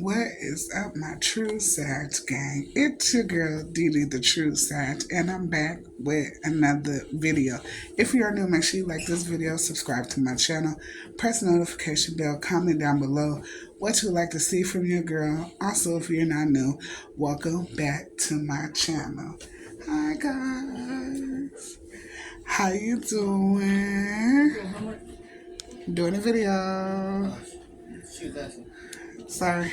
What is up, my True Sag gang? It's your girl, Dee Dee the True Sag, and I'm back with another video. If you are new, make sure you like this video, subscribe to my channel, press the notification bell, comment down below what you would like to see from your girl. Also, if you're not new, welcome back to my channel. Hi, guys. How you doing? Doing a video. Sorry.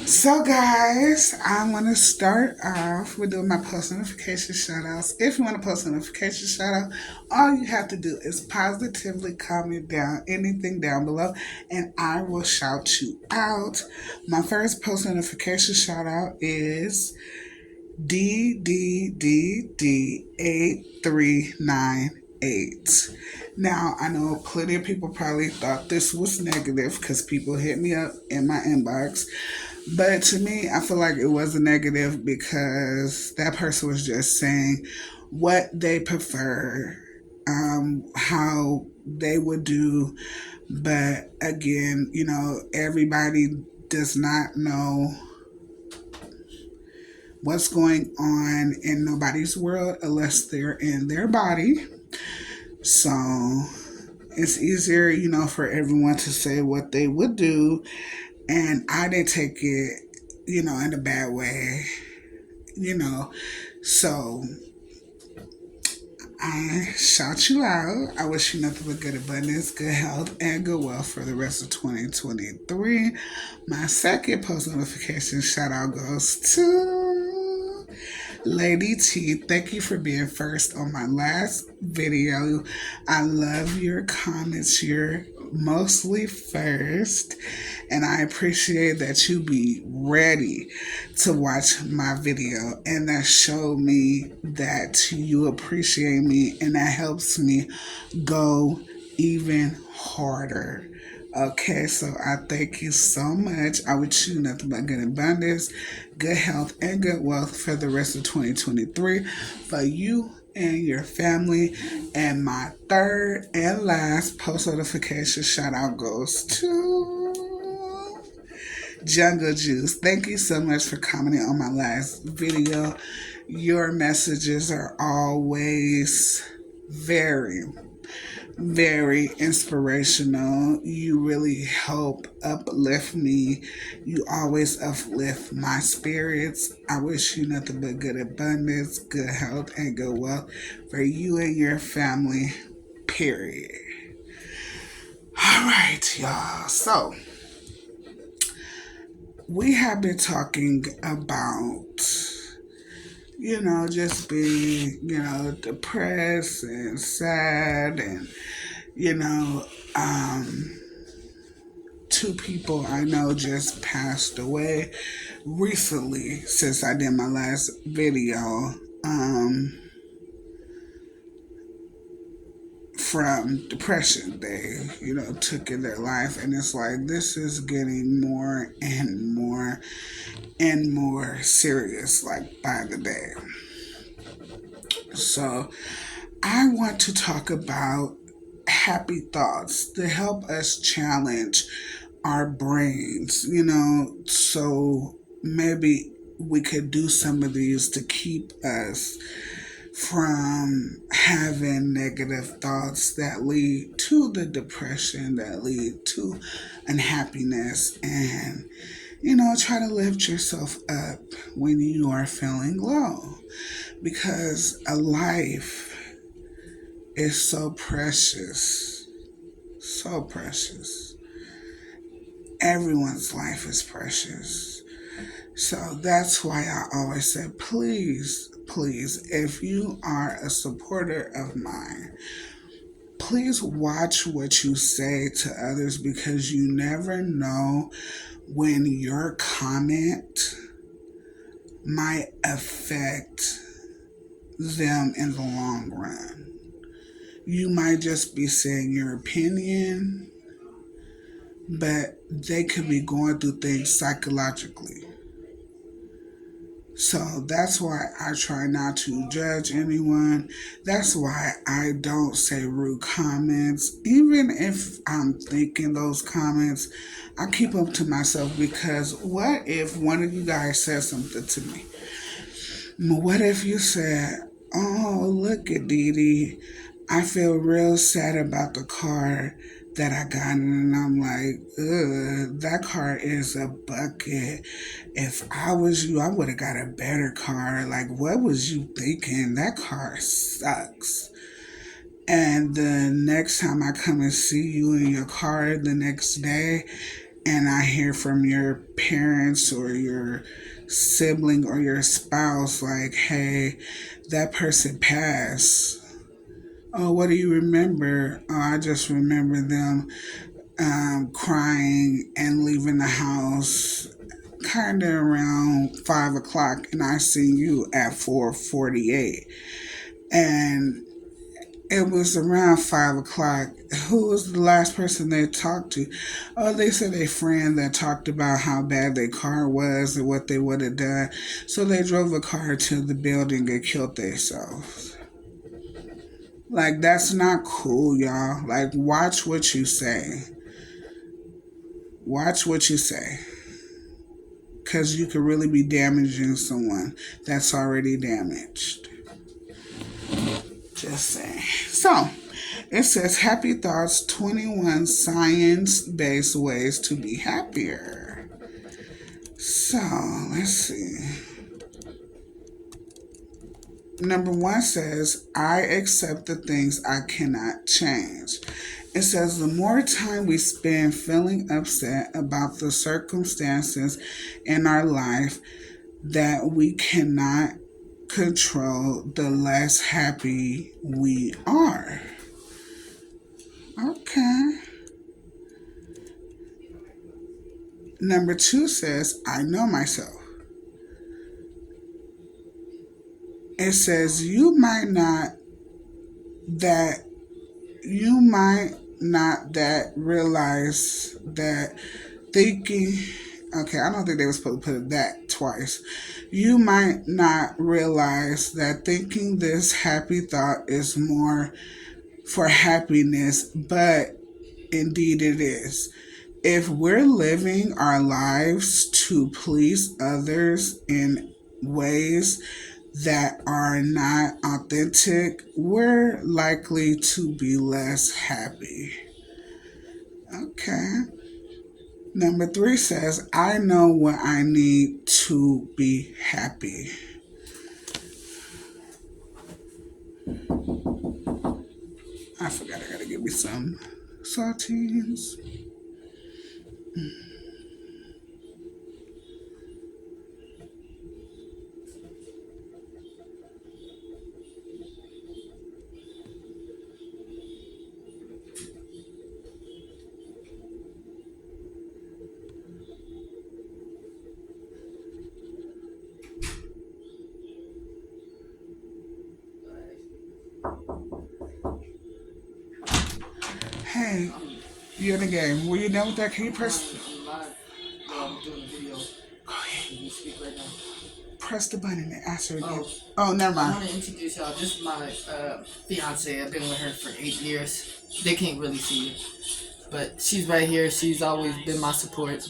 So guys, I want to start off with doing my post notification shout outs. If you want to post a notification shout out, all you have to do is positively comment down anything down below and I will shout you out. My first post notification shout out is DDDD8398. Now, I know plenty of people probably thought this was negative because people hit me up in my inbox. But to me, I feel like it was a negative because that person was just saying what they prefer, how they would do. But again, everybody does not know what's going on in nobody's world unless they're in their body. So it's easier, for everyone to say what they would do. And I didn't take it, in a bad way, So I shout you out. I wish you nothing but good abundance, good health, and good wealth for the rest of 2023. My second post notification shout out goes to Lady T. Thank you for being first on my last video. I love your comments. You're mostly first, and I appreciate that you be ready to watch my video, and that show me that you appreciate me, and that helps me go even harder. Okay, so I thank you so much. I wish you nothing but good abundance, good health, and good wealth for the rest of 2023 for you and your family. And my third and last post notification shout out goes to Jungle Juice. Thank you so much for commenting on my last video. Your messages are always very inspirational. You really help uplift me. You always uplift my spirits. I wish you nothing but good abundance, good health, and good wealth for you and your family, period. All right, y'all. So, we have been talking about just being, depressed and sad and, two people I know just passed away recently since I did my last video, from depression. They, took in their life, and it's like, this is getting more and more and more serious, like by the day. So I want to talk about happy thoughts to help us challenge our brains, so maybe we could do some of these to keep us from having negative thoughts that lead to the depression, that lead to unhappiness, and try to lift yourself up when you are feeling low, because a life is so precious, so precious. Everyone's life is precious. So that's why I always say, please, if you are a supporter of mine, please watch what you say to others, because you never know when your comment might affect them in the long run. You might just be saying your opinion, but they could be going through things psychologically. So that's why I try not to judge anyone. That's why I don't say rude comments. Even if I'm thinking those comments, I keep them to myself because what if one of you guys says something to me? What if you said, "Oh, look at Dee Dee. I feel real sad about the car that I got." And I'm like, ugh, that car is a bucket. If I was you, I would have got a better car. Like, what was you thinking? That car sucks. And the next time I come and see you in your car the next day, and I hear from your parents or your sibling or your spouse, like, hey, that person passed. Oh, what do you remember? Oh, I just remember them crying and leaving the house kind of around 5 o'clock, and I seen you at 4:48, and it was around 5 o'clock. Who was the last person they talked to? Oh, they said a friend that talked about how bad their car was and what they would have done. So they drove a car to the building and killed themselves. Like, that's not cool, y'all. Like, watch what you say. Watch what you say. Because you could really be damaging someone that's already damaged. Just saying. So, it says Happy Thoughts 21 Science Based Ways to Be Happier. So, let's see. Number one says, I accept the things I cannot change. It says, the more time we spend feeling upset about the circumstances in our life that we cannot control, the less happy we are. Okay. Number two says, I know myself. It says, that you might not that realize that thinking, okay, I don't think they were supposed to put it that twice. You might not realize that thinking this happy thought is more for happiness, but indeed it is. If we're living our lives to please others in ways that are not authentic, we're likely to be less happy. Okay. Number three says, I know what I need to be happy. I forgot I gotta give me some saltines. Hey, you're in the game. Were you done with that? Can you press? I'm doing a video. Go ahead. Can you speak right now? Press the button and ask her again. Oh, never mind. I want to introduce y'all. This is my fiance. I've been with her for 8 years. They can't really see you, but she's right here. She's always been my support.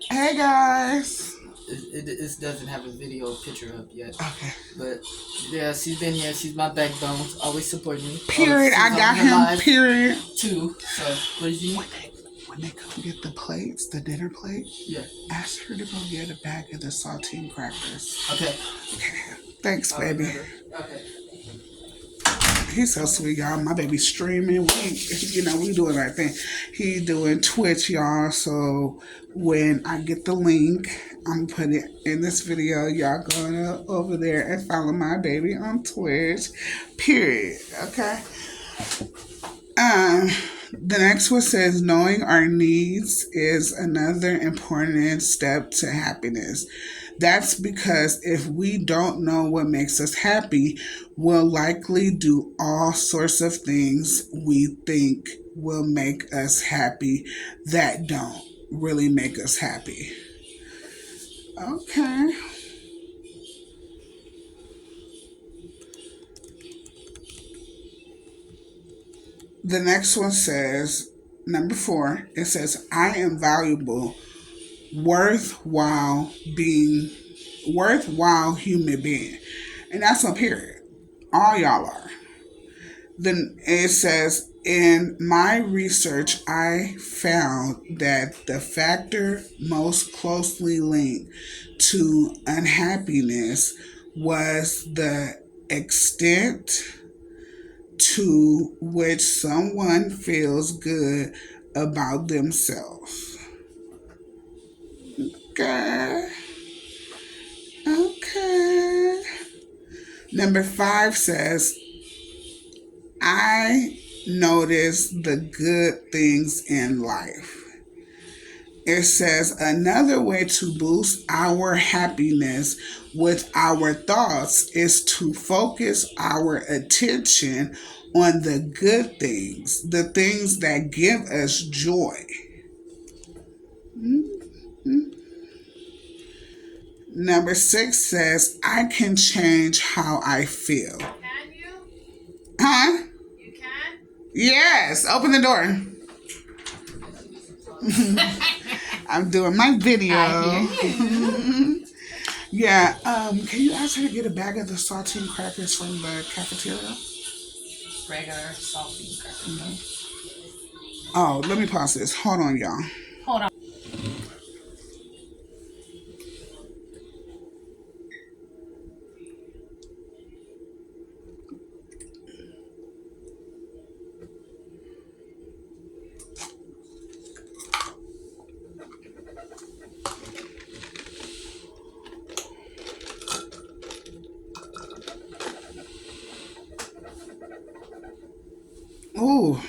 Hey guys. It doesn't have a video picture up yet. Okay. But yeah, she's been here. She's my backbone. Always supporting me. Period. I got him. Period. Too. So what did you? When they come get the plates, the dinner plate, yeah, ask her to go get a bag of the saltine crackers. Okay. Okay. Thanks, baby. Okay. He's so sweet, y'all. My baby's streaming. We doing our thing. He doing Twitch, y'all. So when I get the link, I'm gonna put it in this video. Y'all go over there and follow my baby on Twitch. Period. Okay. The next one says, knowing our needs is another important step to happiness. That's because if we don't know what makes us happy, we'll likely do all sorts of things we think will make us happy that don't really make us happy. Okay. The next one says, number 4, it says, I am valuable, worthwhile being, worthwhile human being. And that's on period. All y'all are. Then it says, in my research, I found that the factor most closely linked to unhappiness was the extent to which someone feels good about themselves. Okay. Okay. Number 5 says, I notice the good things in life. It says another way to boost our happiness with our thoughts is to focus our attention on the good things, the things that give us joy. Number 6 says, I can change how I feel. Can you? Huh? You can? Yes, open the door. I'm doing my video. Yeah, can you ask her to get a bag of the saltine crackers from the cafeteria? Regular saltine crackers. Oh, let me pause this. Hold on, y'all. Hold on. Ooh.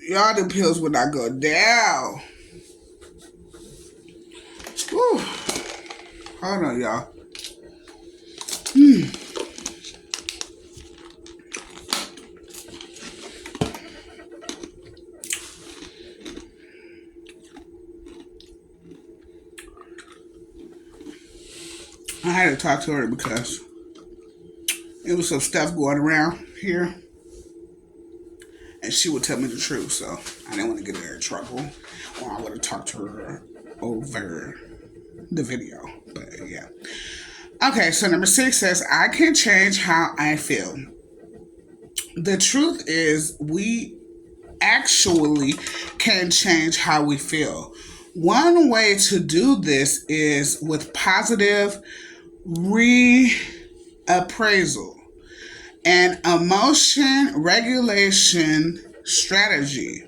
Y'all, the pills would not go down. Ooh. Hold on, y'all. I had to talk to her because it was some stuff going around here. And she would tell me the truth, so I didn't want to get her in trouble. Or I would have talked to her over the video. But yeah. Okay, so number 6 says, I can change how I feel. The truth is, we actually can change how we feel. One way to do this is with positive reappraisal, an emotion regulation strategy.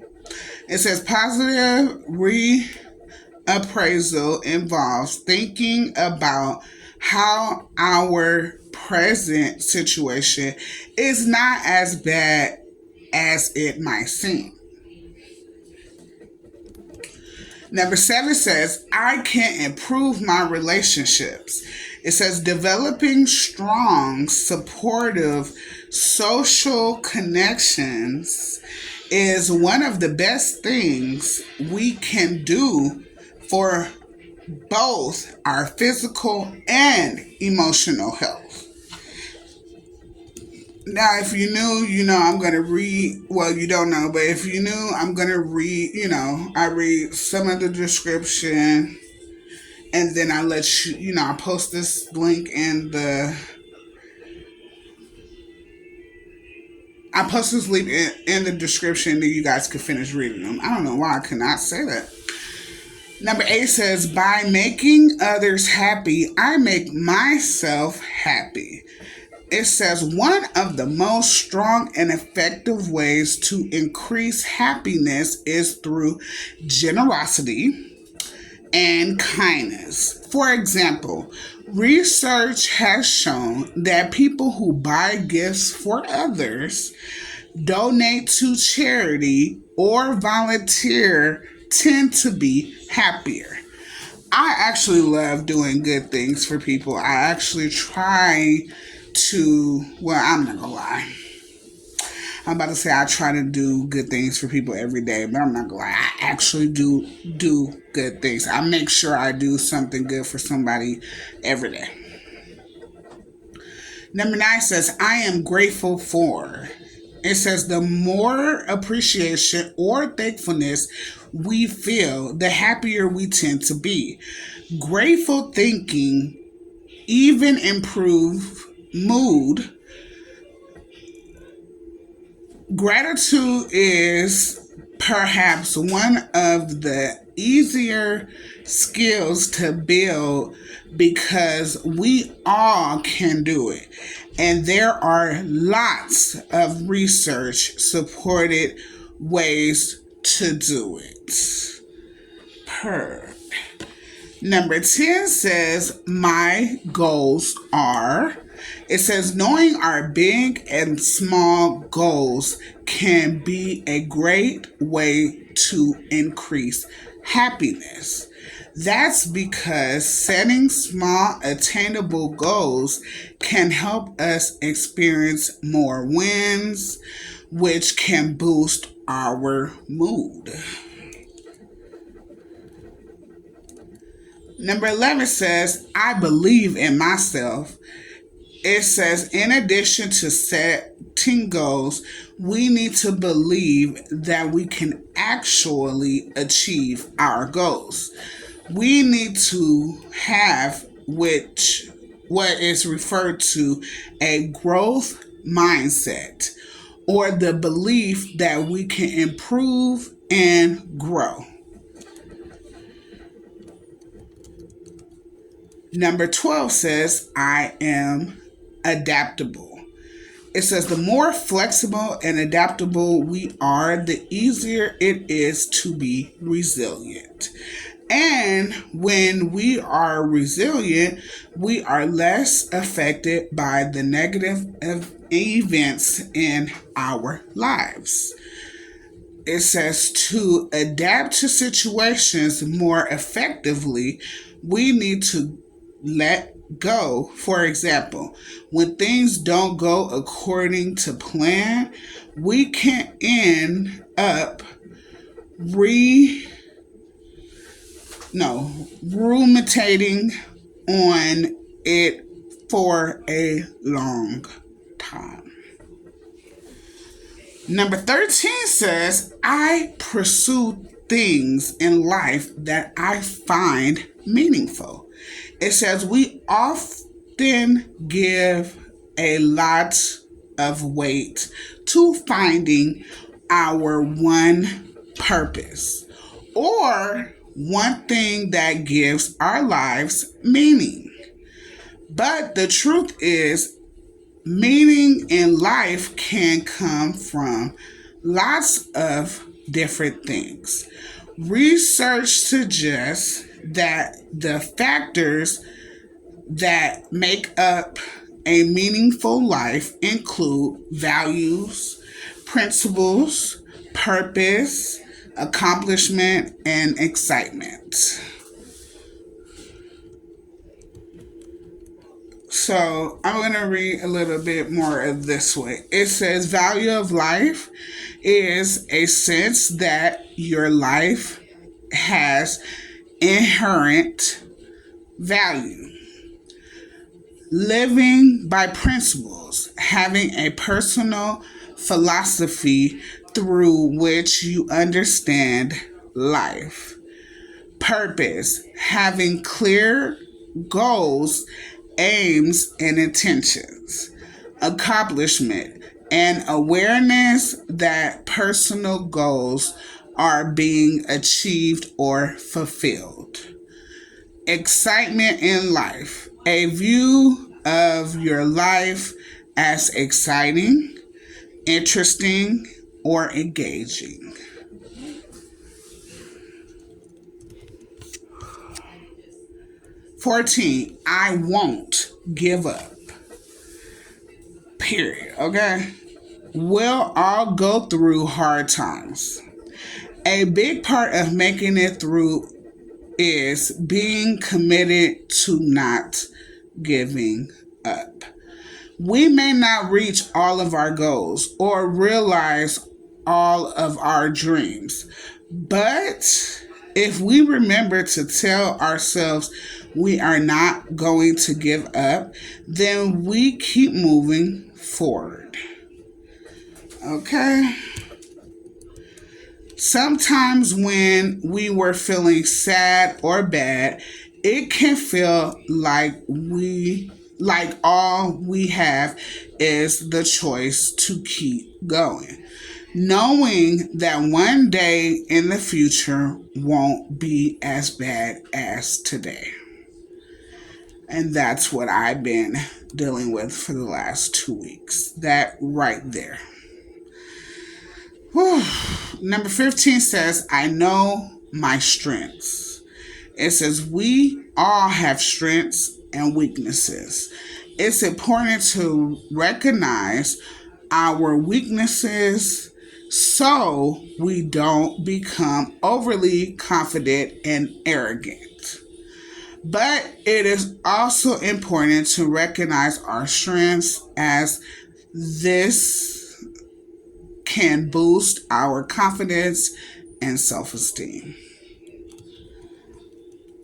It says positive reappraisal involves thinking about how our present situation is not as bad as it might seem. Number 7 says, I can improve my relationships. It says, developing strong, supportive social connections is one of the best things we can do for both our physical and emotional health. Now, if you knew, I'm going to read, well, you don't know, but if you knew, I'm going to read, I read some of the description and then I let you, I post this link in I post this link in the description that you guys can finish reading them. I don't know why I could not say that. Number 8 says, by making others happy, I make myself happy. It says one of the most strong and effective ways to increase happiness is through generosity and kindness. For example, research has shown that people who buy gifts for others, donate to charity, or volunteer tend to be happier. I actually love doing good things for people. I actually try to, well, I'm not gonna lie. I'm about to say I try to do good things for people every day, but I'm not gonna lie. I actually do good things. I make sure I do something good for somebody every day. Number 9 says, I am grateful for. It says the more appreciation or thankfulness we feel, the happier we tend to be. Grateful thinking even improve mood. Gratitude is perhaps one of the easier skills to build because we all can do it. And there are lots of research supported ways to do it. Per. Number 10 says, my goals are. It says, knowing our big and small goals can be a great way to increase happiness. That's because setting small, attainable goals can help us experience more wins, which can boost our mood. Number 11 says, I believe in myself. It says, in addition to setting goals, we need to believe that we can actually achieve our goals. We need to have what is referred to a growth mindset, or the belief that we can improve and grow. Number 12 says, I am adaptable. It says the more flexible and adaptable we are, the easier it is to be resilient. And when we are resilient, we are less affected by the negative events in our lives. It says to adapt to situations more effectively, we need to let go. For example, when things don't go according to plan, we can end up ruminating on it for a long time. Number 13 says, I pursue things in life that I find meaningful. It says we often give a lot of weight to finding our one purpose or one thing that gives our lives meaning. But the truth is, meaning in life can come from lots of different things. Research suggests that the factors that make up a meaningful life include values, principles, purpose, accomplishment, and excitement. So I'm going to read a little bit more of this way. It says, value of life is a sense that your life has inherent value. Living by principles, having a personal philosophy through which you understand life. Purpose, having clear goals, aims, and intentions. Accomplishment, an awareness that personal goals are being achieved or fulfilled. Excitement in life, a view of your life as exciting, interesting, or engaging. "14. I won't give up. Period." Okay? We'll all go through hard times. A big part of making it through is being committed to not giving up. We may not reach all of our goals or realize all of our dreams, but if we remember to tell ourselves we are not going to give up, then we keep moving forward. Okay? Sometimes when we were feeling sad or bad, it can feel like all we have is the choice to keep going, knowing that one day in the future won't be as bad as today. And that's what I've been dealing with for the last 2 weeks. That right there. Whew. Number 15 says, I know my strengths. It says, we all have strengths and weaknesses. It's important to recognize our weaknesses so we don't become overly confident and arrogant. But it is also important to recognize our strengths, as this can boost our confidence and self esteem.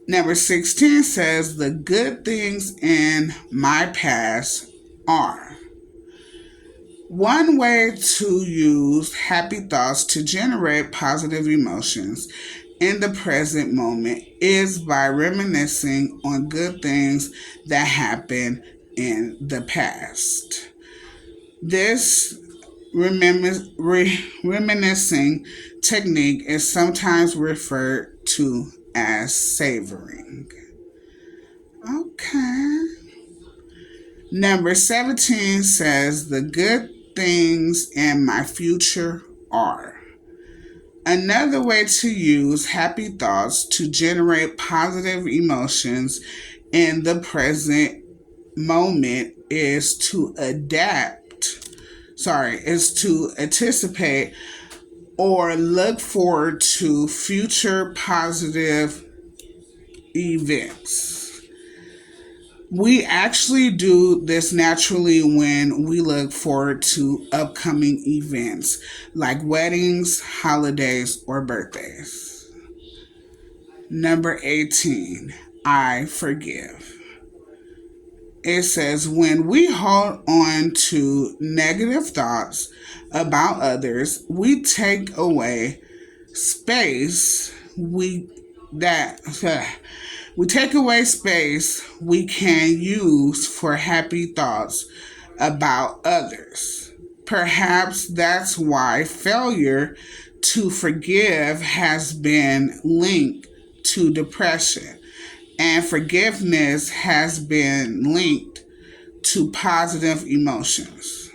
Number 16 says, the good things in my past are. One way to use happy thoughts to generate positive emotions in the present moment is by reminiscing on good things that happened in the past. This reminiscing technique is sometimes referred to as savoring. Okay. Number 17 says, the good things in my future are. Another way to use happy thoughts to generate positive emotions in the present moment is to anticipate or look forward to future positive events. We actually do this naturally when we look forward to upcoming events like weddings, holidays, or birthdays. Number 18, I forgive. It says, when we hold on to negative thoughts about others, we take away space that we take away space we can use for happy thoughts about others. Perhaps that's why failure to forgive has been linked to depression, and forgiveness has been linked to positive emotions.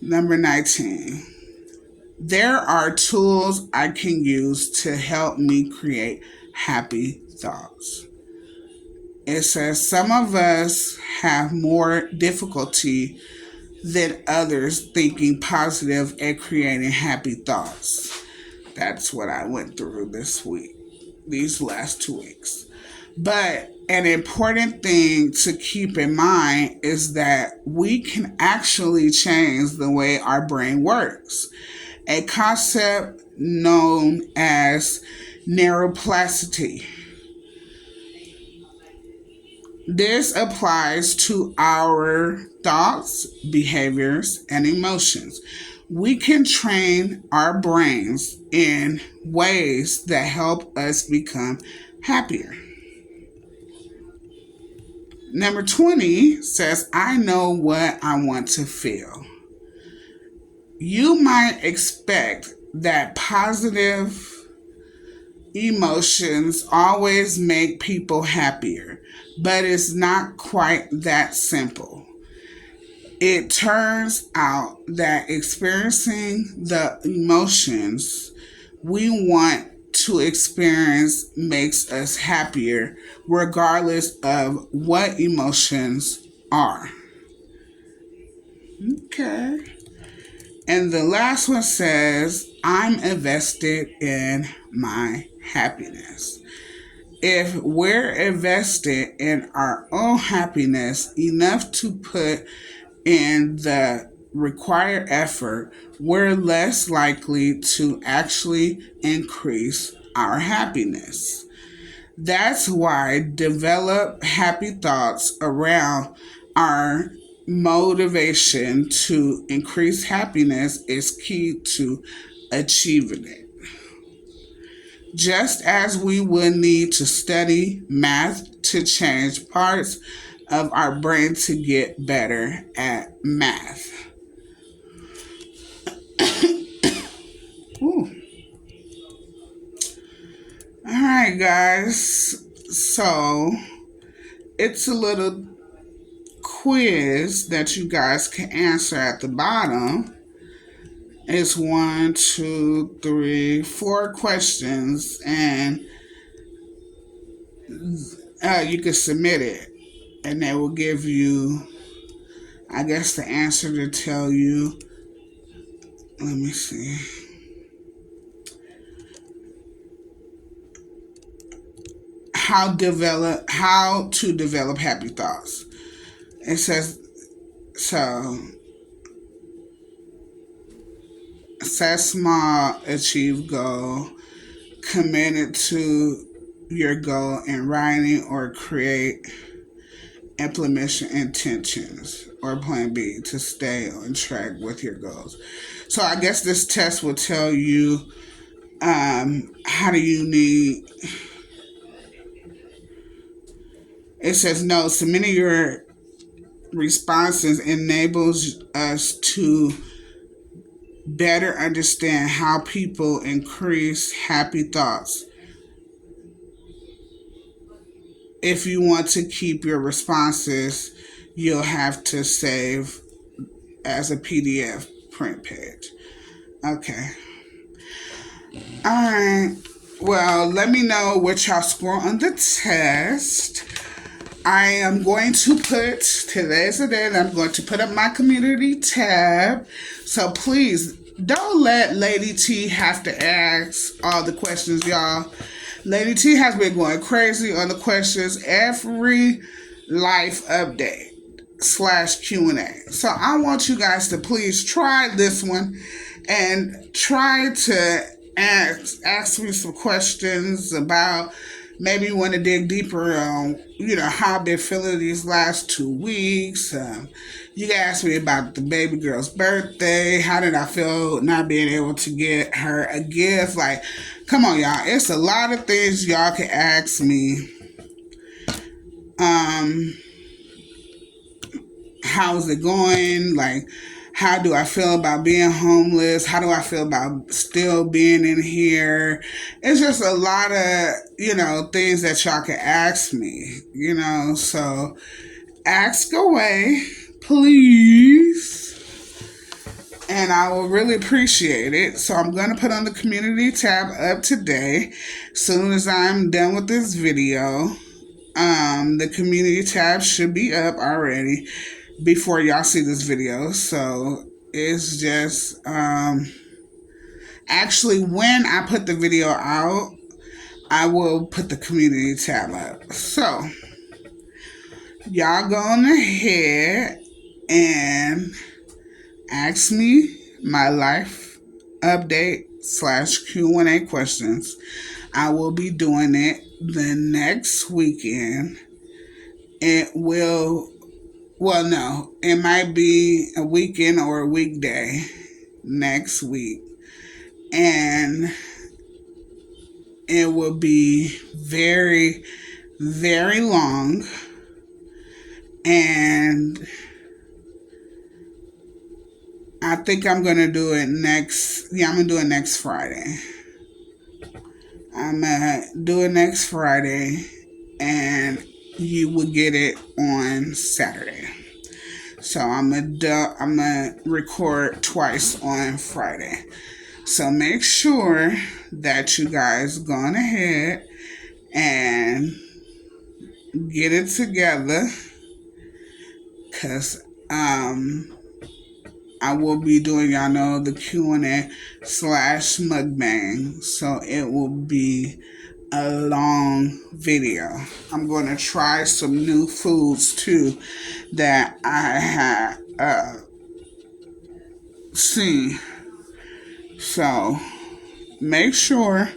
Number 19. There are tools I can use to help me create happy thoughts. It says some of us have more difficulty than others thinking positive and creating happy thoughts. That's what I went through this week, these last 2 weeks. But an important thing to keep in mind is that we can actually change the way our brain works. A concept known as neuroplasticity. This applies to our thoughts, behaviors, and emotions. We can train our brains in ways that help us become happier. Number 20 says, I know what I want to feel. You might expect that positive emotions always make people happier, but it's not quite that simple. It turns out that experiencing the emotions we want to experience makes us happier, regardless of what emotions are. Okay. And the last one says, I'm invested in my happiness. If we're invested in our own happiness enough to put in the required effort, we're less likely to actually increase our happiness. That's why develop happy thoughts around Our motivation to increase happiness is key to achieving it. Just as we would need to study math to change parts of our brain to get better at math. Ooh. All right, guys. So it's a little quiz that you guys can answer at the bottom. It's 1, 2, 3, 4 questions, and you can submit it, and they will give you, I guess, the answer to tell you. Let me see. How to develop happy thoughts. It says so. Set small, achieve goal. Committed to your goal in writing or create implementation intentions, or plan B to stay on track with your goals. So I guess this test will tell you how do you need. It says no. Submitting your responses enables us to better understand how people increase happy thoughts. If you want to keep your responses, you'll have to save as a PDF print page. Okay. All right. Well, let me know what y'all score on the test. I am going to put, today's the day that I'm going to put up my community tab. So please don't let Lady T have to ask all the questions, y'all. Lady T has been going crazy on the questions every life update / Q&A. So I want you guys to please try this one and try to ask me some questions about, maybe you want to dig deeper on, how I've been feeling these last 2 weeks. You can ask me about the baby girl's birthday. How did I feel not being able to get her a gift? Like, come on, y'all. It's a lot of things y'all can ask me. How's it going? Like, how do I feel about being homeless? How do I feel about still being in here? It's just a lot of, things that y'all can ask me, so ask away, please. And I will really appreciate it. So I'm going to put on the community tab up today. As soon as I'm done with this video, the community tab should be up already before y'all see this video. So it's just actually, when I put the video out, I will put the community tab up. So y'all go on ahead and ask me my life update / Q&A questions. I will be doing it the next weekend. It might be a weekend or a weekday next week. And it will be very, very long. And I think I'm going to do it I'm going to do it next Friday. I'm going to do it next Friday, and you will get it on Saturday. So I'm gonna record twice on Friday. So make sure that you guys go on ahead and get it together, because I will be doing, the Q&A / mukbang. So it will be a long video. I'm going to try some new foods too that I have seen. So make sure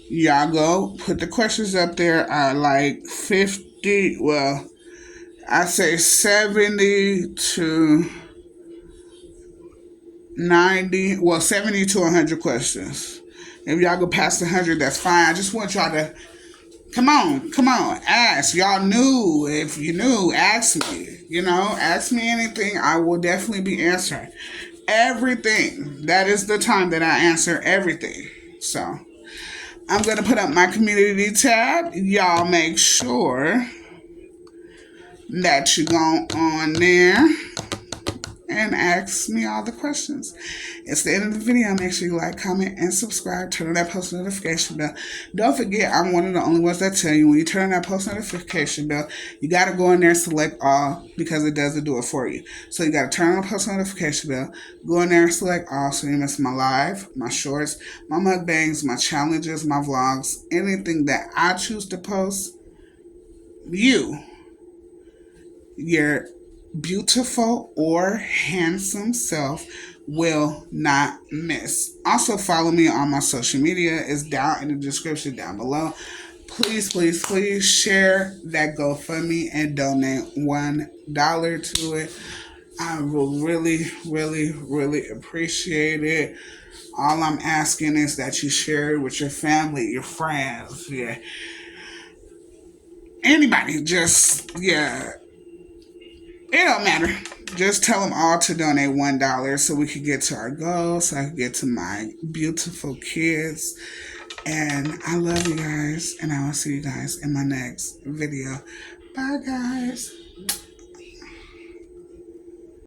y'all go put the questions up there. I like 50, I say 70 to 90, well, 70 to 100 questions. If y'all go past 100, that's fine. I just want y'all to come on, ask. Y'all knew. If you knew, ask me. Ask me anything. I will definitely be answering everything. That is the time that I answer everything. So I'm going to put up my community tab. Y'all make sure that you go on there and ask me all the questions. It's the end of the video. Make sure you like, comment, and subscribe. Turn on that post notification bell. Don't forget, I'm one of the only ones that tell you when you turn on that post notification bell, you got to go in there and select all because it doesn't do it for you. So you got to turn on the post notification bell, go in there and select all so you miss my live, my shorts, my mukbangs, my challenges, my vlogs, anything that I choose to post. Your beautiful or handsome self will not miss. Also, follow me on my social media. It's down in the description down below. Please, please, please share that GoFundMe and donate $1 to it. I will really, really, really appreciate it. All I'm asking is that you share it with your family, your friends, anybody. It don't matter. Just tell them all to donate $1 so we can get to our goal, so I can get to my beautiful kids. And I love you guys, and I will see you guys in my next video. Bye, guys.